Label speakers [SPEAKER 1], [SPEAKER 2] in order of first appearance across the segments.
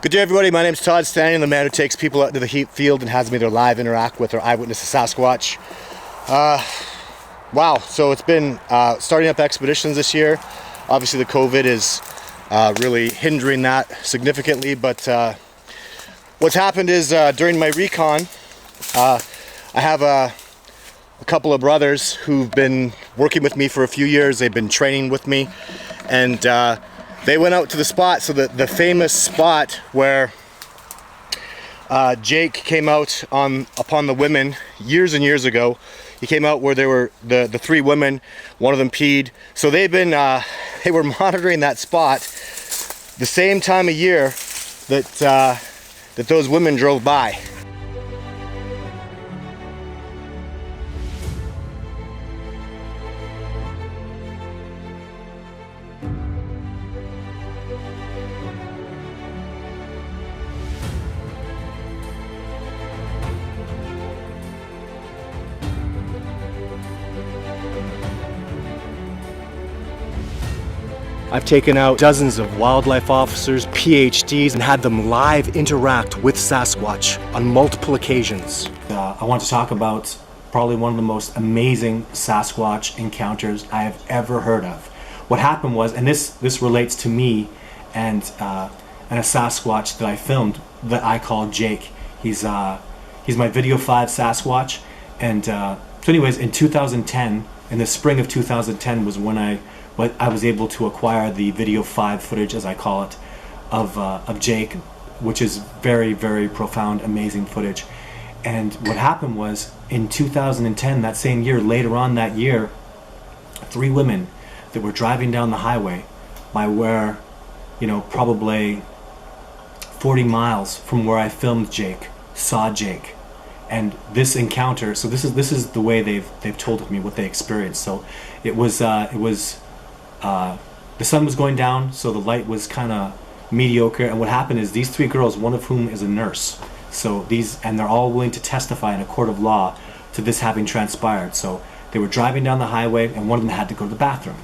[SPEAKER 1] Good day, everybody. My name's Todd, standing the man who takes people out into the field and has them either live interact with or eyewitness a Sasquatch. Wow, so it's been starting up expeditions this year. Obviously the COVID is really hindering that significantly, but what's happened is during my recon, I have a couple of brothers who've been working with me for a few years. They've been training with me, and they went out to the spot, so the famous spot where Jake came out upon the women years and years ago. He came out where there were the three women, one of them peed. So they've been they were monitoring that spot the same time of year that those women drove by. I've taken out dozens of wildlife officers, PhDs, and had them live interact with Sasquatch on multiple occasions.
[SPEAKER 2] I want to talk about probably one of the most amazing Sasquatch encounters I have ever heard of. What happened was, and this relates to me and a Sasquatch that I filmed that I call Jake. He's my Video 5 Sasquatch, and so anyways, in 2010, in the spring of 2010 was when I was able to acquire the Video 5 footage, as I call it, of Jake, which is very, very profound, amazing footage. And what happened was, in 2010, that same year, later on that year, three women that were driving down the highway by where, probably 40 miles from where I filmed Jake, saw Jake. And this encounter, so this is the way they've told me what they experienced. So it was the sun was going down, so the light was kind of mediocre. And what happened is these three girls, one of whom is a nurse, and they're all willing to testify in a court of law to this having transpired. So they were driving down the highway, and one of them had to go to the bathroom.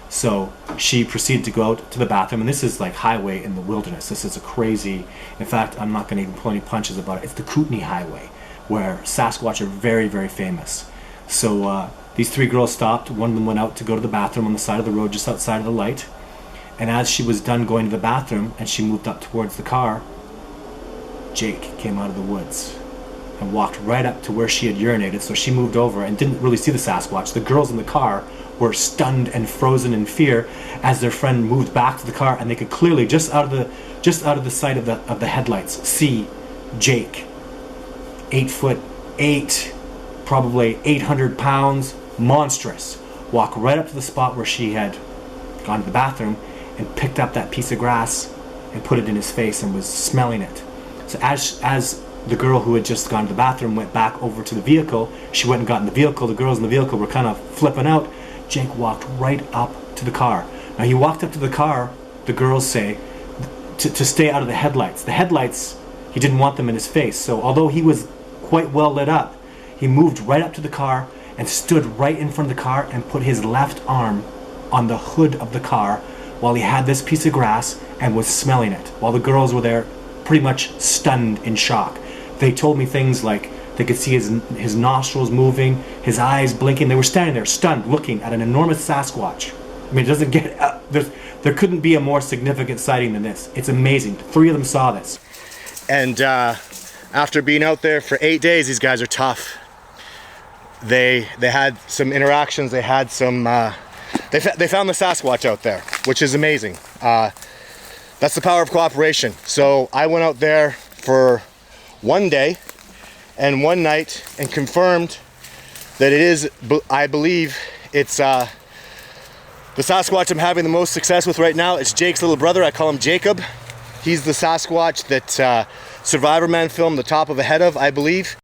[SPEAKER 2] So she proceeded to go out to the bathroom, and this is like highway in the wilderness. This is a crazy, in fact, I'm not going to even pull any punches about it. It's the Kootenai Highway, where Sasquatch are very, very famous. So these three girls stopped. One of them went out to go to the bathroom on the side of the road just outside of the light. And as she was done going to the bathroom and she moved up towards the car, Jake came out of the woods and walked right up to where she had urinated. So she moved over and didn't really see the Sasquatch. The girls in the car were stunned and frozen in fear as their friend moved back to the car, and they could clearly, just out of the sight of the headlights, see Jake, 8'8", probably 800 pounds, monstrous, walk right up to the spot where she had gone to the bathroom and picked up that piece of grass and put it in his face and was smelling it. So as the girl who had just gone to the bathroom went back over to the vehicle, she went and got in the vehicle. The girls in the vehicle were kind of flipping out. Jake walked right up to the car. Now he walked up to the car, the girls say, to stay out of the headlights. The headlights, he didn't want them in his face. So although he was quite well lit up, he moved right up to the car and stood right in front of the car and put his left arm on the hood of the car while he had this piece of grass and was smelling it, while the girls were there pretty much stunned in shock. They told me things like they could see his nostrils moving, his eyes blinking. They were standing there stunned, looking at an enormous Sasquatch. I mean, it doesn't get there couldn't be a more significant sighting than this. It's amazing. Three of them saw this.
[SPEAKER 1] And after being out there for 8 days, these guys are tough. They had some interactions. They had some. They found the Sasquatch out there, which is amazing. That's the power of cooperation. So I went out there for one day and one night and confirmed that it is. I believe it's the Sasquatch I'm having the most success with right now. It's Jake's little brother. I call him Jacob. He's the Sasquatch that Survivor Man filmed the top of a head of, I believe.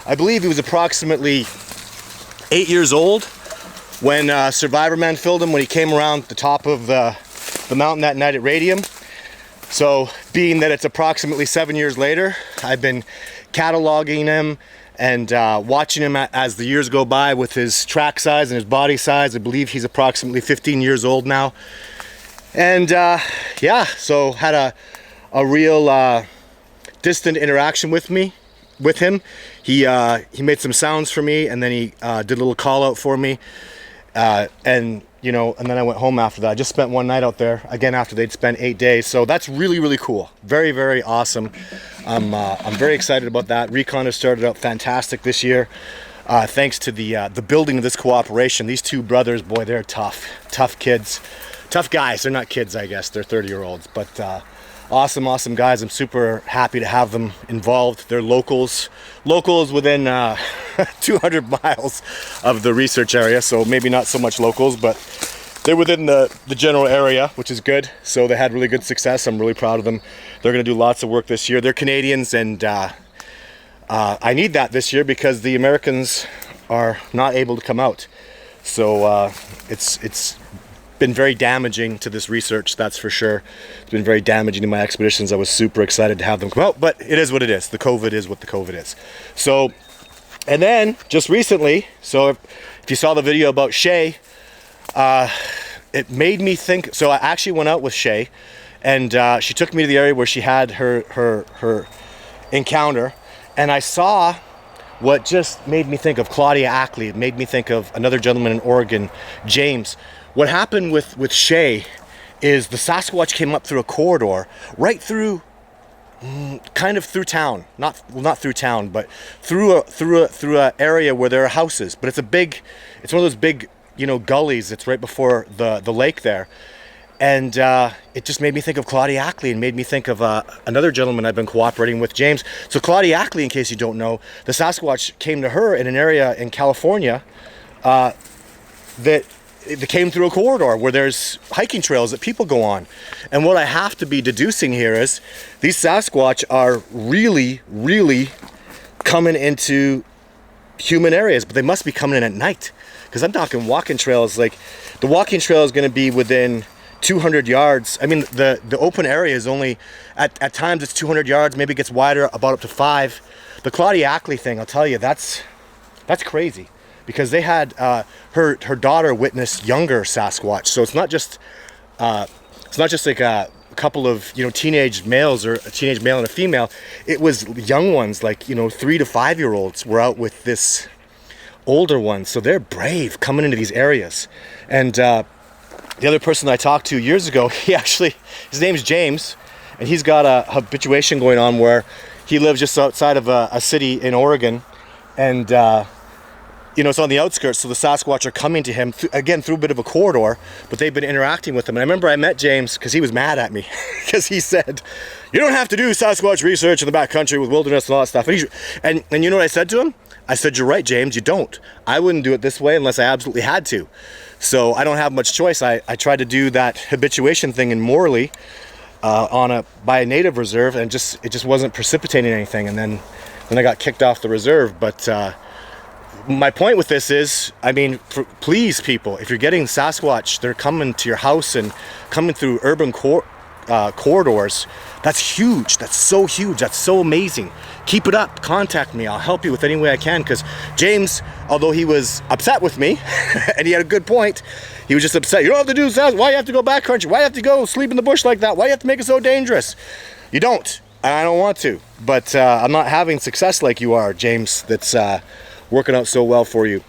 [SPEAKER 1] I believe he was approximately 8 years old when Survivor Man filmed him when he came around the top of the mountain that night at Radium. So being that it's approximately 7 years later, I've been cataloging him and watching him as the years go by with his track size and his body size. I believe he's approximately 15 years old now. And yeah, so had a real distant interaction with him. He made some sounds for me, and then he did a little call out for me. And you know, and then I went home after that. I just spent one night out there again after they'd spent 8 days. So that's really, really cool. Very, very awesome. I'm very excited about that. Recon has started out fantastic this year. Thanks to the building of this cooperation. These two brothers, boy, they're tough kids, tough guys. They're not kids, I guess. They're 30-year-olds, but awesome guys. I'm super happy to have them involved. They're locals within 200 miles of the research area, so maybe not so much locals, but they're within the general area, which is good. So they had really good success. I'm really proud of them. They're going to do lots of work this year. They're Canadians, and I need that this year because the Americans are not able to come out. So it's been very damaging to this research, that's for sure. It's been very damaging to my expeditions. I was super excited to have them come out, but it is what it is. The COVID is what the COVID is. So, and then just recently, so if you saw the video about Shay, it made me think. So I actually went out with Shay, and she took me to the area where she had her encounter, and I saw what just made me think of Claudia Ackley. It made me think of another gentleman in Oregon, James. What happened with Shay is the Sasquatch came up through a corridor, right through, kind of through town. Not through town, but through a area where there are houses. But it's one of those big, you know, gullies. It's right before the lake there. And it just made me think of Claudia Ackley and made me think of another gentleman I've been cooperating with, James. So Claudia Ackley, in case you don't know, the Sasquatch came to her in an area in California that it came through a corridor where there's hiking trails that people go on. And what I have to be deducing here is these Sasquatch are really, really coming into human areas, but they must be coming in at night. Because I'm talking walking trails, like the walking trail is going to be within 200 yards. I mean, the open area is only, at times it's 200 yards, maybe it gets wider, about up to 5. The Claudia Ackley thing, I'll tell you, that's crazy. Because they had her daughter witness younger Sasquatch, so it's not just like a couple of, you know, teenage males or a teenage male and a female. It was young ones, like, you know, 3 to 5 year olds were out with this older one. So they're brave coming into these areas. And the other person I talked to years ago, his name's James, and he's got a habituation going on where he lives just outside of a city in Oregon, and you know, it's on the outskirts, so the Sasquatch are coming to him, again, through a bit of a corridor, but they've been interacting with him. And I remember I met James because he was mad at me because he said, you don't have to do Sasquatch research in the backcountry with wilderness and all that stuff. And you know what I said to him? I said, you're right, James, you don't. I wouldn't do it this way unless I absolutely had to. So I don't have much choice. I tried to do that habituation thing in Morley by a native reserve, and it just wasn't precipitating anything. And then I got kicked off the reserve. But my point with this is, I mean, please, people, if you're getting Sasquatch, they're coming to your house and coming through urban corridors. That's huge. That's so huge. That's so amazing. Keep it up. Contact me. I'll help you with any way I can. Because James, although he was upset with me, and he had a good point, he was just upset. You don't have to do Sasquatch. Why you have to go backcountry? Why you have to go sleep in the bush like that? Why you have to make it so dangerous? You don't. And I don't want to. But I'm not having success like you are, James. That's working out so well for you.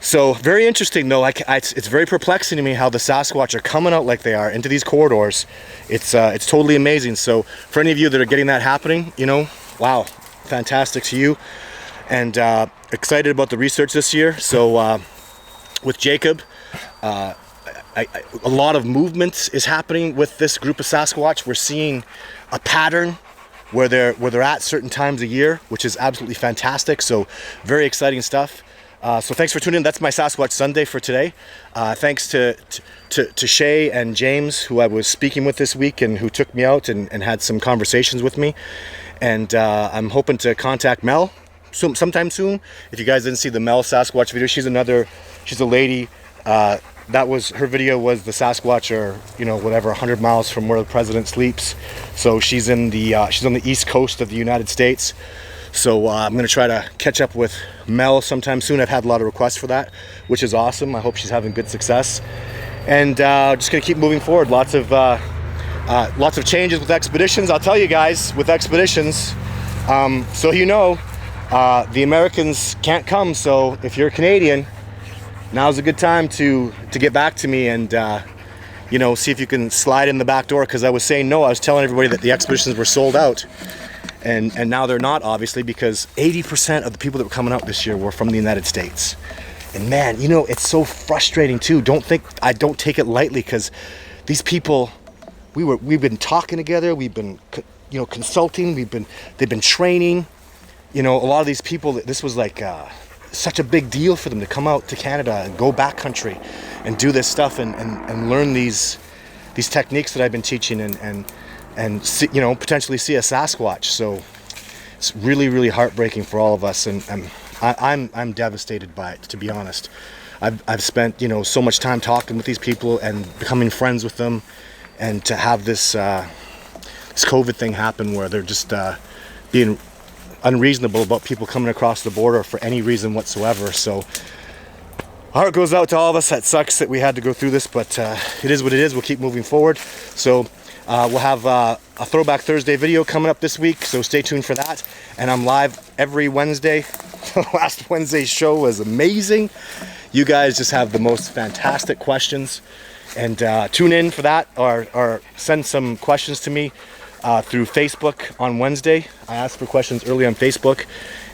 [SPEAKER 1] So very interesting though. It's very perplexing to me how the Sasquatch are coming out like they are into these corridors. It's totally amazing. So for any of you that are getting that happening, you know, wow, fantastic to you. And excited about the research this year. So with Jacob, a lot of movement is happening with this group of Sasquatch. We're seeing a pattern where they're at certain times a year, which is absolutely fantastic. So very exciting stuff. So thanks for tuning in. That's my Sasquatch Sunday for today. Thanks to Shay and James, who I was speaking with this week and who took me out and had some conversations with me. And I'm hoping to contact Mel sometime soon. If you guys didn't see the Mel Sasquatch video, she's a lady. That was her video, was the Sasquatch are, you know, whatever, 100 miles from where the president sleeps. So she's in the she's on the east coast of the United States. So I'm gonna try to catch up with Mel sometime soon. I've had a lot of requests for that, which is awesome. I hope she's having good success. And just gonna keep moving forward. Lots of changes with expeditions. I'll tell you guys, with expeditions, so you know, the Americans can't come. So if you're Canadian, now's a good time to get back to me and you know, see if you can slide in the back door, because I was saying no. I was telling everybody that the expeditions were sold out, and now they're not, obviously, because 80% of the people that were coming out this year were from the United States. And man, you know, it's so frustrating too. I don't take it lightly, because these people, we've been talking together, we've been, you know, consulting, they've been training. You know, a lot of these people, this was like such a big deal for them to come out to Canada and go backcountry and do this stuff and learn these techniques that I've been teaching and see, you know, potentially see a Sasquatch. So it's really, really heartbreaking for all of us, and I'm devastated by it, to be honest. I've spent, you know, so much time talking with these people and becoming friends with them, and to have this this COVID thing happen where they're just being unreasonable about people coming across the border for any reason whatsoever. So our heart goes out to all of us. That sucks that we had to go through this, but it is what it is. We'll keep moving forward. So we'll have a Throwback Thursday video coming up this week, so stay tuned for that. And I'm live every Wednesday. The last Wednesday's show was amazing. You guys just have the most fantastic questions, and tune in for that, or send some questions to me through Facebook on Wednesday. I asked for questions early on Facebook,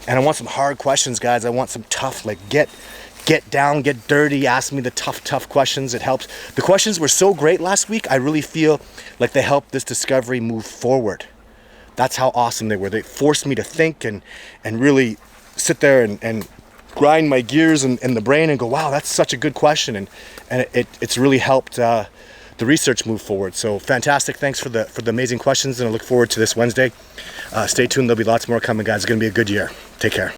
[SPEAKER 1] and I want some hard questions, guys. I want some tough, like get down, get dirty, ask me the tough questions. It helps. The questions were so great last week. I really feel like they helped this discovery move forward. That's how awesome they were. They forced me to think and really sit there and grind my gears in the brain and go, wow, that's such a good question. And it's really helped the research move forward. So fantastic. Thanks for the amazing questions, and I look forward to this Wednesday. Stay tuned. There'll be lots more coming, guys. It's going to be a good year. Take care.